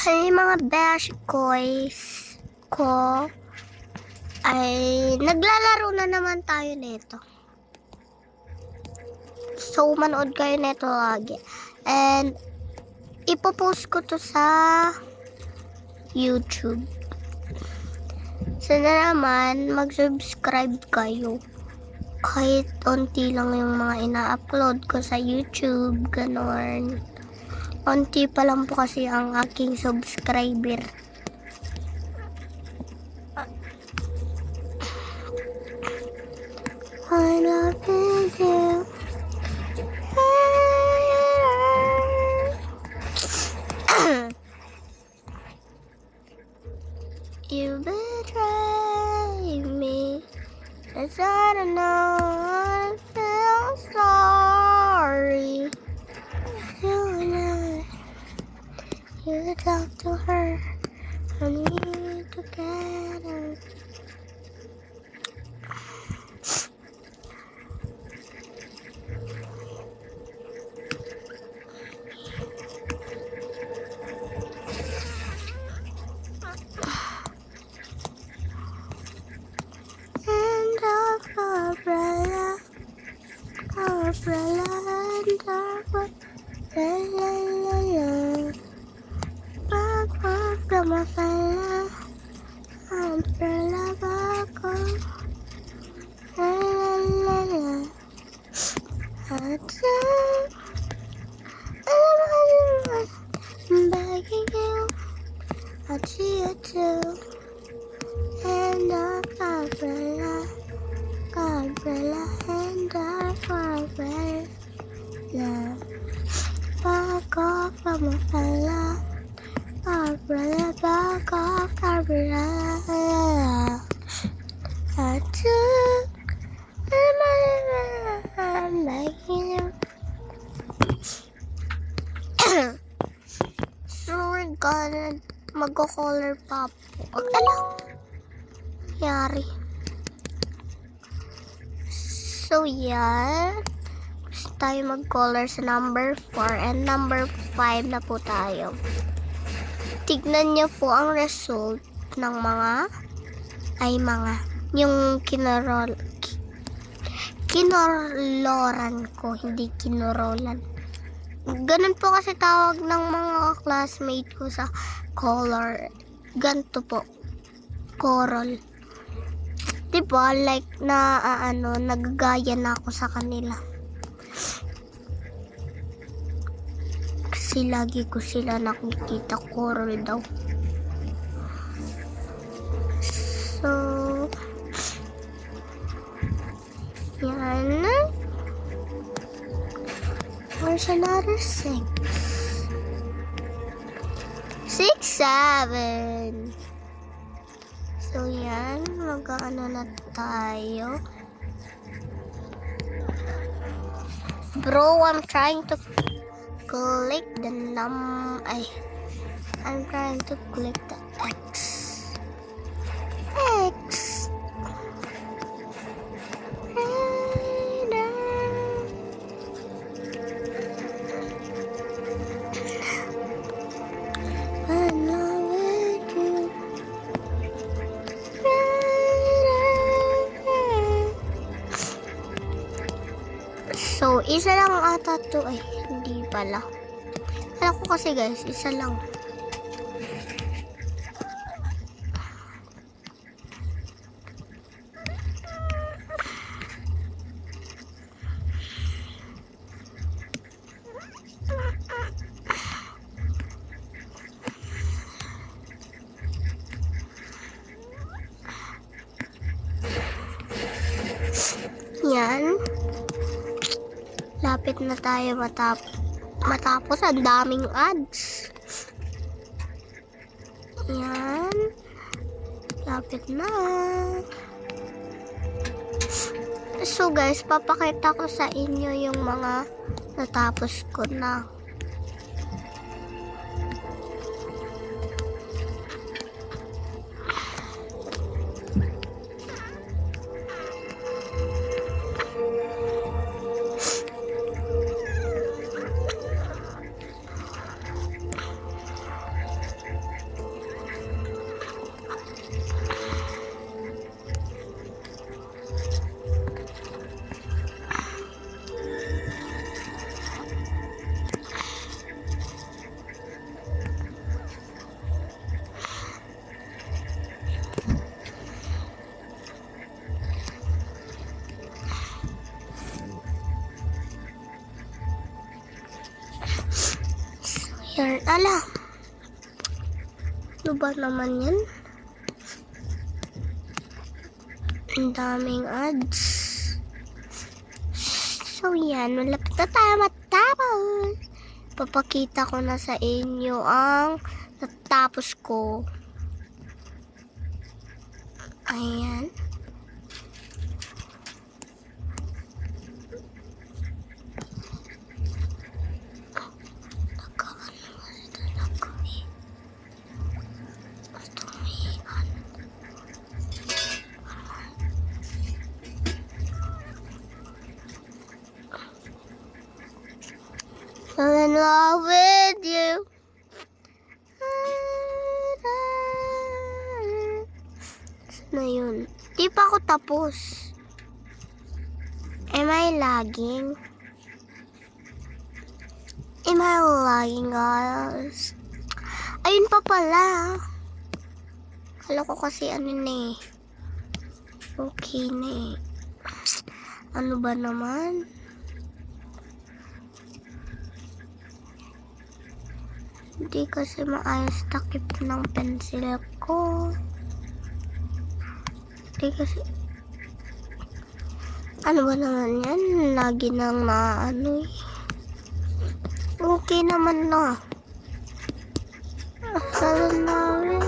Ay, mga besh koys ko ay naglalaro na naman tayo nito. So, manood kayo nito lagi. And, ipopost ko to sa YouTube. Sana naman, mag-subscribe kayo. Kahit onti lang yung mga ina-upload ko sa YouTube, ganon. Onti pa lang po kasi ang aking subscriber. I love you. You betray me. As I don't know, I feel sorry. You talk to her. I need to get her. And umbrella, umbrella, and umbrella, la la. Back off from my fella, umbrella, back off, la la la. I'm begging you, I'll see you too. And umbrella, umbrella, and umbrella. Back off from my fella, umbrella, back off, umbrella. I took I'm begging you. So we're gonna mag-color pa po. Huwag na lang. Yari. So yan. Gusto tayo mag-color sa number 4 and number 5 na po tayo. Tignan niyo po ang result ng yung kinorloran ko, hindi kinorolan. Ganun po kasi tawag ng mga classmate ko sa color. Ganto po. Coral. Diba? Like na nagagaya na ako sa kanila. Kasi lagi ko sila nakikita coral daw. So, yan. Where's another 6? 6, 7. So, yan. Mag-ano na tayo. Bro, I'm trying to click the I'm trying to click the X. So, isa lang ata to. Ay, hindi pala. Alam ko kasi guys, isa lang. Yan. Lapit na tayo matapos. Ang daming ads. Yan. Lapit na. So guys, papakita ko sa inyo yung mga natapos ko na. Yan, ala. Ano ba naman yan? Ang daming ads. So yan, malapit na tayo matapos. Papakita ko na sa inyo ang natapos ko. Ayan. I'm in love with you. Saan na yun? Di pa ako tapos. Am I lagging? Am I lagging, guys? Ayun pa pala. Kala ko kasi ano na eh. Okay na eh. Ano ba naman? Hindi kasi maayos takip ng pencil ko. Hindi kasi... Ano ba naman yan? Lagi nang maano eh. Okay naman na. Asal namin.